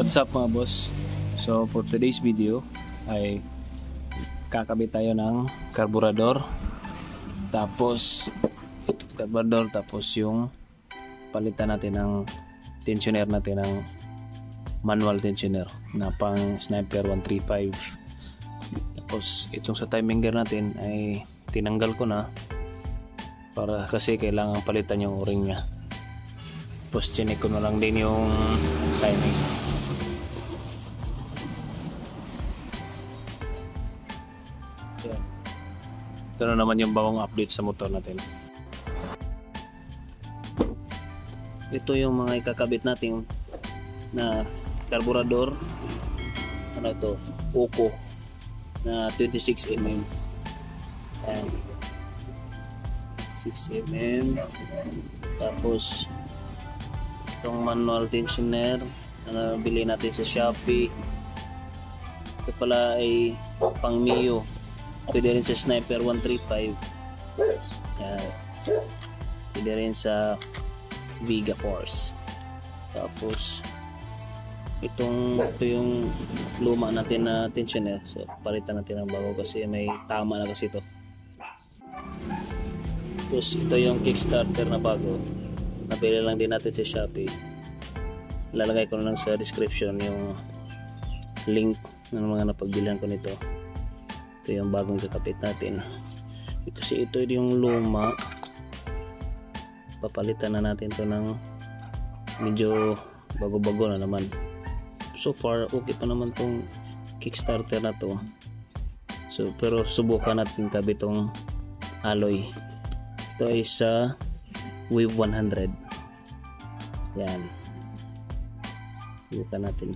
What's up mga boss? So for today's video ay kakabit tayo ng carburetor, tapos yung palitan natin ng tensioner natin ng manual tensioner na pang Sniper 135. Tapos itong sa timing gear natin ay tinanggal ko na para kasi kailangan palitan yung o-ring nya. Tapos chinek ko na lang din yung timing. Ito na naman yung bagong update sa motor natin. Ito yung mga ikakabit natin na carburetor. Ano ito? Uco na 26mm. Ayan. 6mm. Tapos itong manual tensioner na nabili natin sa Shopee. Ito pala ay pang Mio. Pwede rin sa Sniper 135. Yan. Pwede rin sa Vega Force. Tapos ito yung luma natin na tensioner. So palitan natin ng bago kasi may tama na kasi ito. Tapos ito yung kickstarter na bago. Nabili lang din natin sa Shopee. Lalagay ko na lang sa description yung link ng mga napagbilihan ko nito. Ito yung bagong kakapit natin kasi ito yung luma. Papalitan na natin to ng medyo bago-bago na naman. So far okay pa naman tong kickstarter na to. So pero subukan natin kabit tong alloy. Ito ay sa Wave 100. Yan, subukan natin.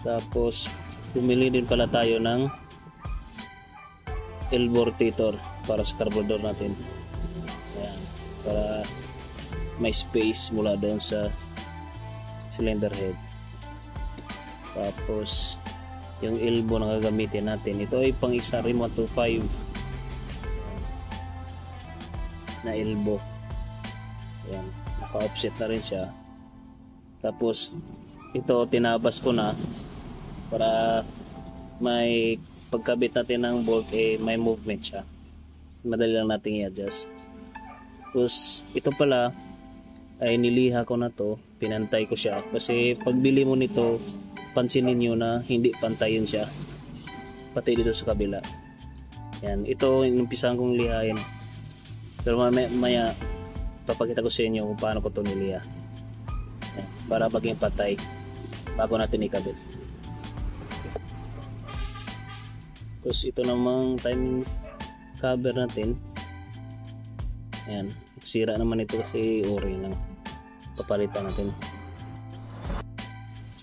Tapos bumili din pala tayo ng elbow rotator para sa carburetor natin. Ayan, para may space mula doon sa cylinder head. Tapos yung elbow na gagamitin natin, ito ay pang isa rin 125 na elbow. Ayan, naka-offset na rin siya. Tapos ito tinabas ko na para may pagkabit natin ng bolt may movement siya. Madali lang natin i-adjust. Tapos ito pala ay niliha ko na to, pinantay ko siya kasi pagbili mo nito pansinin nyo na hindi pantay yun siya pati dito sa kabila. Yan, ito inumpisahan kong lihain pero maya papakita ko sa inyo kung paano ko to niliha. Yan, para maging patay bago natin ikabit. Tapos ito namang timing cover natin. Ayan, sira naman ito kasi o-ring lang papalitan natin.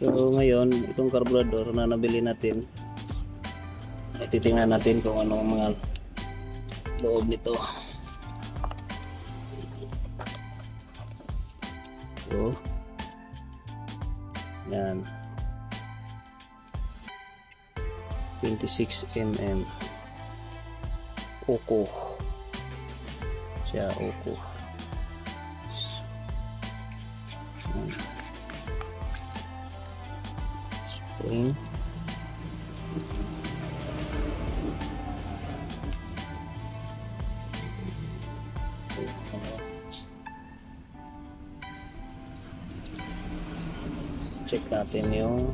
So ngayon itong carburetor na nabili natin ay titingnan natin kung anong mga loob nito. So yan, 26mm Uco siya, Uco spring. Check natin yung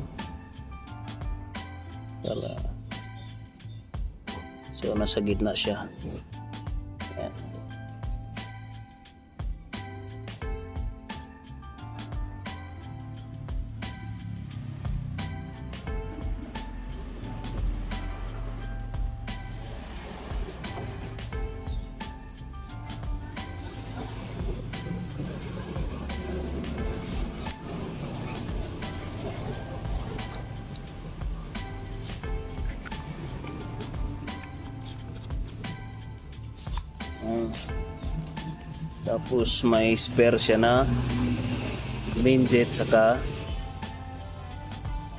para so nasa gitna siya. Ayan. Tapos may spare siya na main jet saka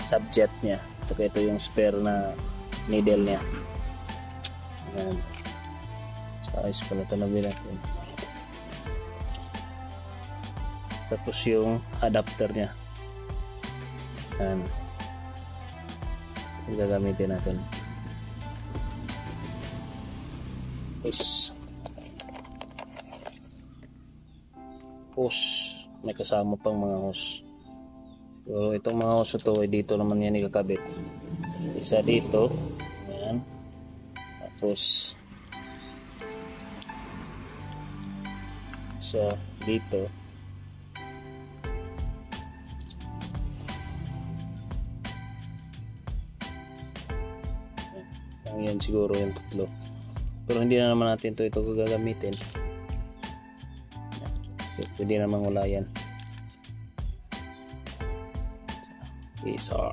subjet niya, saka ito yung spare na needle niya. Ayan, sa ayos pala ito na natin. Tapos yung adapter niya Yan. Yung gagamitin natin. Hose. May kasama pang mga hose. So itong mga hose ito ay dito naman yan ikakabit. Isa dito. Ayan. Tapos isa dito. Yan siguro yung tatlo. Pero hindi na naman natin ito gagamitin. So, pwede namang wala yan. These are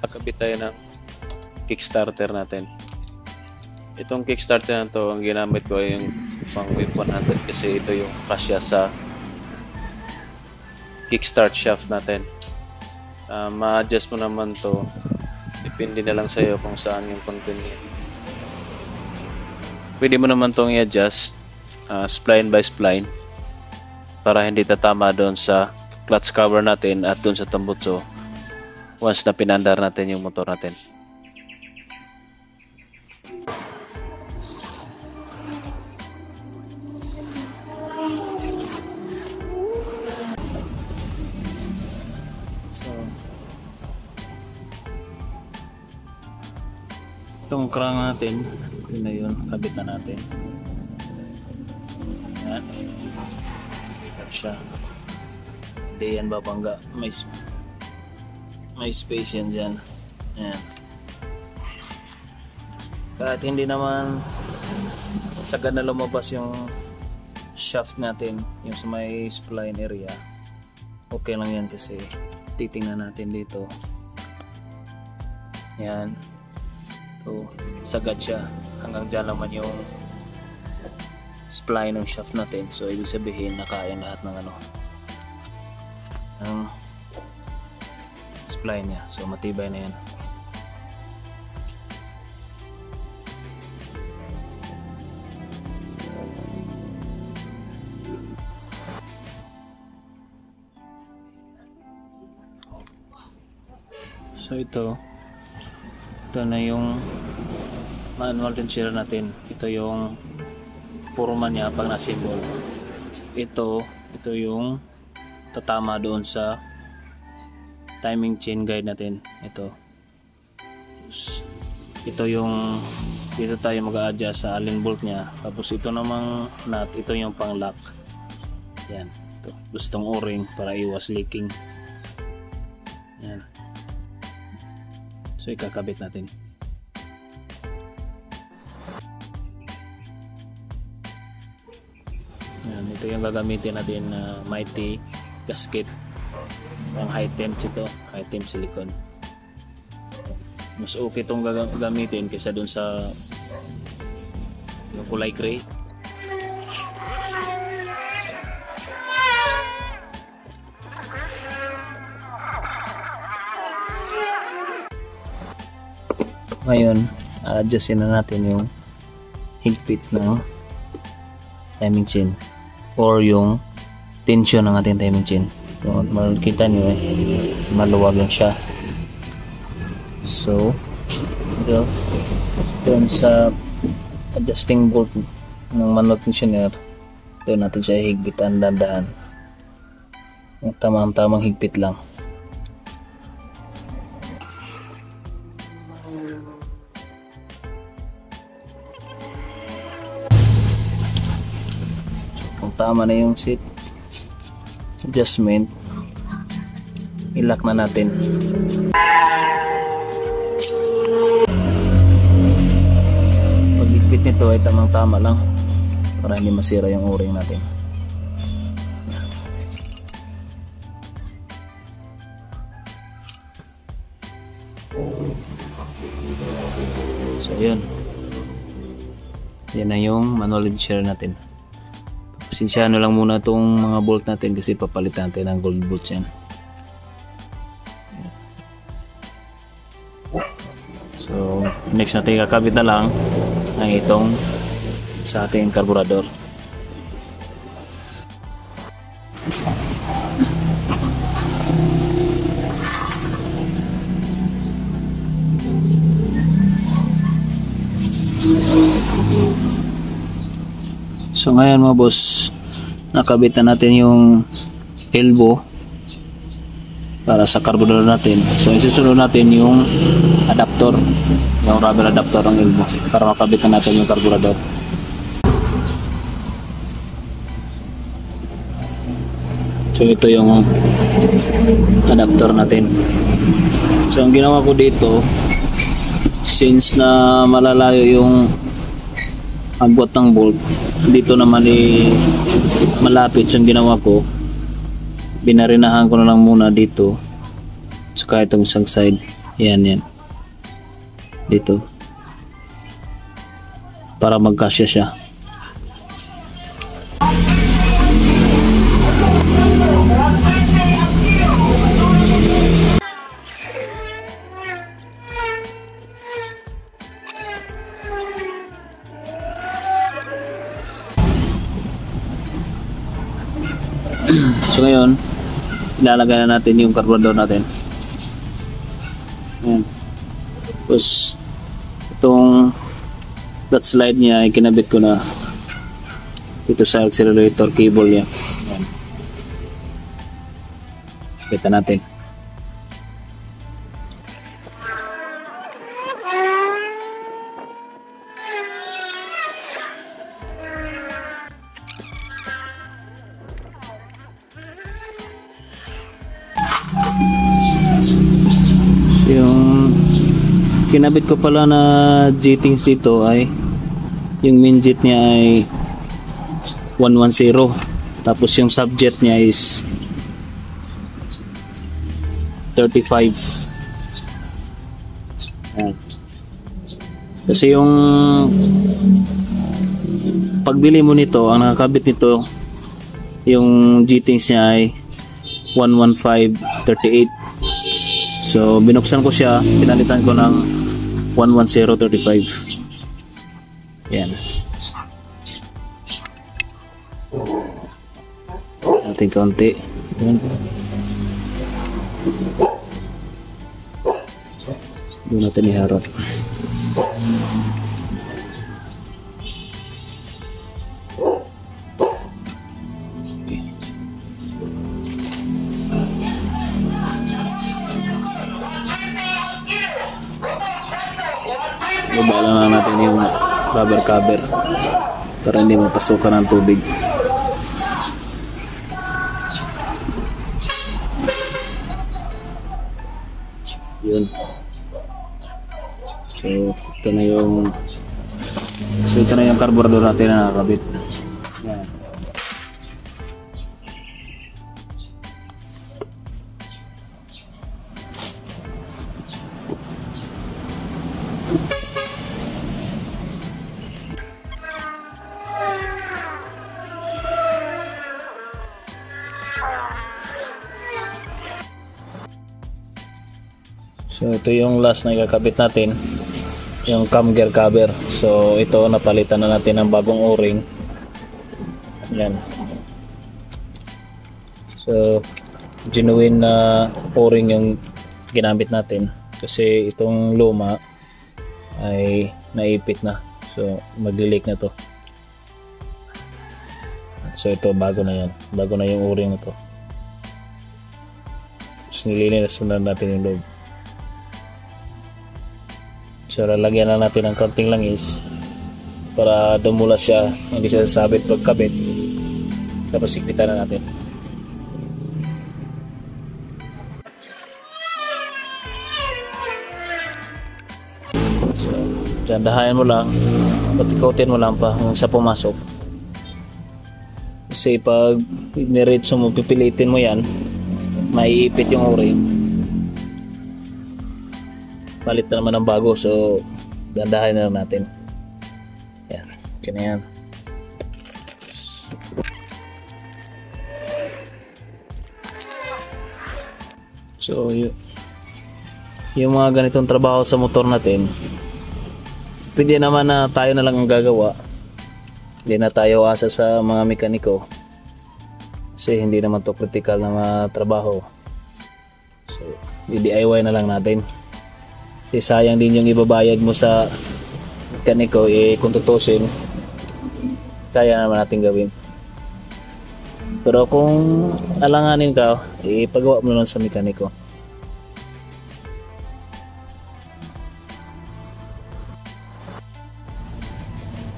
kakabit tayo ng kickstarter natin. Itong kickstarter na to, ang ginamit ko ay yung pang Wave 100 kasi ito yung kasya sa kickstart shaft natin. Ma-adjust mo naman to, depende na lang sa'yo kung saan yung convenient. Pwede mo naman tong i-adjust spline by spline para hindi tatama doon sa clutch cover natin at doon sa tambutso once na pinandar natin yung motor natin. So itong crank natin, ito na yun, kabit na natin. Yan, sikat siya, hindi yan babangga, may space yan dyan. Ayan. Kahit hindi naman sagad na lumabas yung shaft natin, yung sa may spline area, okay lang yan kasi titingnan natin dito. Yan. So, sagad siya. Hanggang dyan naman yung spline ng shaft natin. So, ibig sabihin nakain lahat ng ng spline niya. So matibay na yan. So ito na yung manual tensioner natin. Ito yung purma niya pag na-symbol. Ito yung tatama doon sa timing chain guide natin. Ito yung dito tayo mag-a-adjust sa allen bolt nya. Tapos ito namang nut, ito yung pang lock. Yan, ito gustong o-ring para iwas leaking. Yan, so ikakabit natin. Yan, ito yung gagamitin natin na Mighty gasket. Ang high temp ito, high temp silicone. Mas okay itong gagamitin kaysa dun sa yung kulay gray. Ngayon, adjustin na natin yung higpit ng timing chain or yung tension ng ating timing chain. So, makikita nyo maluwag lang siya. So doon sa adjusting bolt ng manual tensioner, doon natin siya higpitan dandahan. Yung tamang higpit lang. So, kung tama na yung seat adjustment, i-lock na natin. Pag-higpit nito ay tamang-tama lang para hindi masira yung o-ring natin. So yun, yan na yung manual tensioner natin. pasensyahan na lang muna itong mga bolt natin kasi papalitan natin ng gold bolts yan. So next natin kakabit na lang ang itong sa ating carburetor. So ngayon mga boss, nakabit na natin yung elbow para sa carburetor natin. So isusunod natin yung adapter, yung rubber adapter ng elbow para makabit na natin yung carburetor. So ito yung adapter natin. So ang ginawa ko dito, since na malalayo yung agwat ng bolt, dito naman malapit. So ang ginawa ko, binarinahan ko na lang muna dito saka itong isang side, yan dito para magkasya siya. So ngayon, ilalagay na natin yung carburetor natin. Ayan. Tapos itong flat slide niya ay kinabit ko na dito sa accelerator cable niya. Ayan. Kita natin. Yung kinabit ko pala na jettings dito ay yung main jet niya ay 110, tapos yung subjet niya is 35. Ayan. Kasi yung pagbili mo nito, ang nakakabit nito yung jettings niya ay 115/38. So binuksan ko siya, pinalitan ko ng 110/35. Yan. Ating kaunti. Yan. Doon natin iharap. Babala na natin yung rubber cover para hindi mapasukan ng tubig. Yun. So ito na yung carburetor natin na nakakabit. Yan. So ito yung last na ikakabit natin, yung cam gear cover. So ito napalitan na natin ng bagong o-ring. Yan. So genuine na o-ring yung ginamit natin kasi itong luma ay naipit na. So magli-leak na to. So ito bago na yan. Bago na yung o-ring na to. So nililinis na natin yung loob. So lalagyan na natin ng konting langis para dumula siya, hindi siya sasabit pagkabit. Tapos ikpitan na natin. So dahan mo lang, patikotin mo lang pa hanggang sa pumasok. Kasi pag niretso mo, pipilitin mo yan, maiipit yung o-ring. Palit na naman ng bago, so dandahan na natin. Yan, kaya yan. So yung mga ganitong trabaho sa motor natin, pwede naman na tayo na lang ang gagawa. Hindi na tayo asa sa mga mekaniko kasi hindi naman to critical na mga trabaho. So i-DIY na lang natin kasi sayang din yung ibabayad mo sa mekaniko, kung tutusin kaya naman natin gawin. Pero kung alanganin ka, ipagawa mo lang sa mekaniko.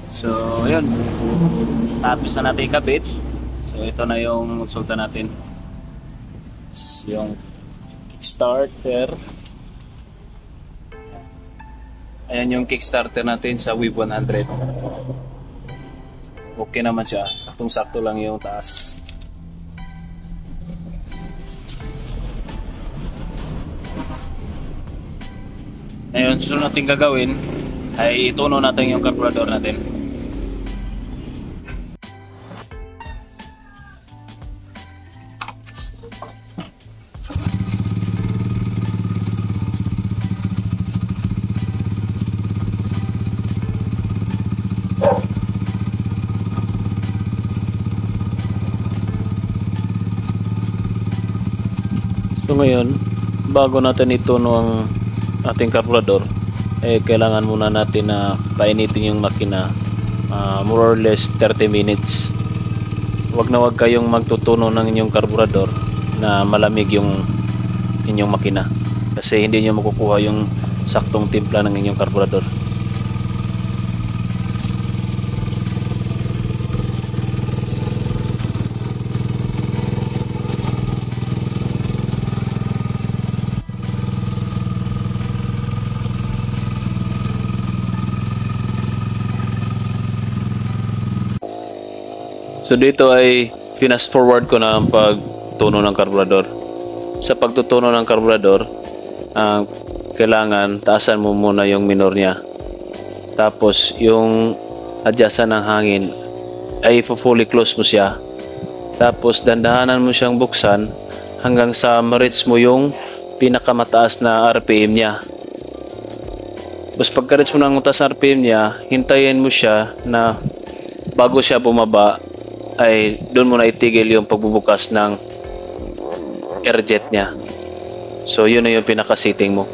So ayun, tapos na natin ikabit. So ito na yung resulta natin, yung kickstarter. Ayan yung kickstarter natin sa Wave 100. Okay naman siya, saktong sakto lang yung taas. Ngayon, susunod natin gagawin ay ituno natin yung carburetor natin. So ngayon, bago natin ituno ang ating carburetor, kailangan muna natin na painitin yung makina, more or less 30 minutes. Wag na wag kayong magtutuno ng inyong carburetor na malamig yung inyong makina kasi hindi nyo makukuha yung saktong timpla ng inyong carburetor. So dito ay fast forward ko na ang pagtuno ng carburetor. Sa pagtutuno ng carburetor, kailangan taasan mo muna yung minor niya. Tapos yung adjustan ng hangin ay fully close mo siya. Tapos dandahanan mo siyang buksan hanggang sa ma-reach mo yung pinakamataas na RPM niya. Tapos pagka-reach mo ng mataas na RPM niya, hintayin mo siya na bago siya bumaba ay doon mo na itigil yung pagbubukas ng air jet niya. So yun na yung pinaka-setting mo.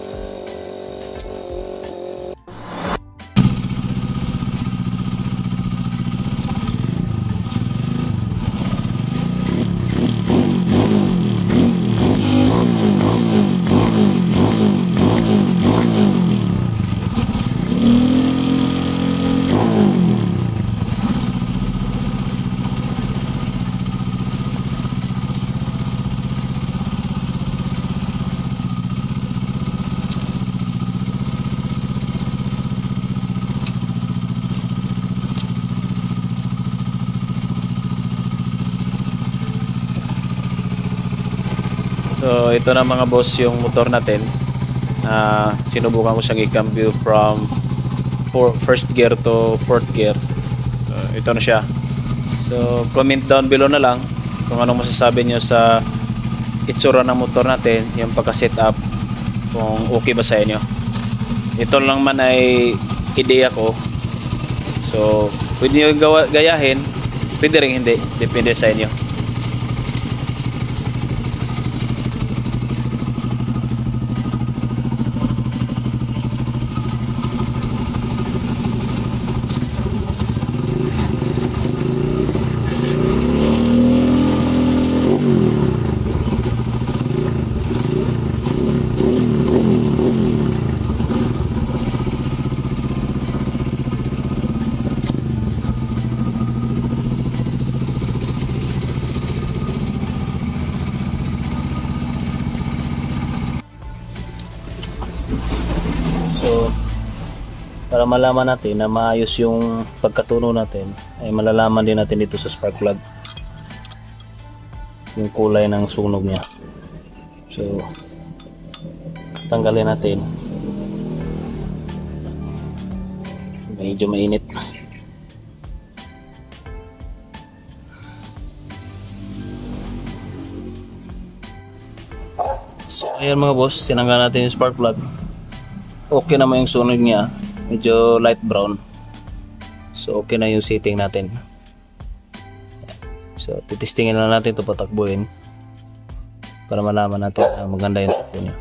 So ito na mga boss yung motor natin. Sinubukan ko siyang i-cambio from first gear to fourth gear. Ito na siya. So comment down below na lang kung anong masasabi nyo sa itsura ng motor natin, yung pagka-setup, kung okay ba sa inyo. Ito lang man ay ideya ko. So pwede nyo gayahin, pwede rin hindi, depende sa inyo. So para malaman natin na maayos yung pagkatuno natin, ay malalaman din natin dito sa spark plug yung kulay ng sunog niya. So tanggalin natin, medyo mainit. So ayan mga boss, tinanggal natin yung spark plug. Okay naman yung sunog niya, medyo light brown. So okay na yung setting natin. So titistingin lang natin ito, patakbuhin para malaman natin na maganda yung takbo niya.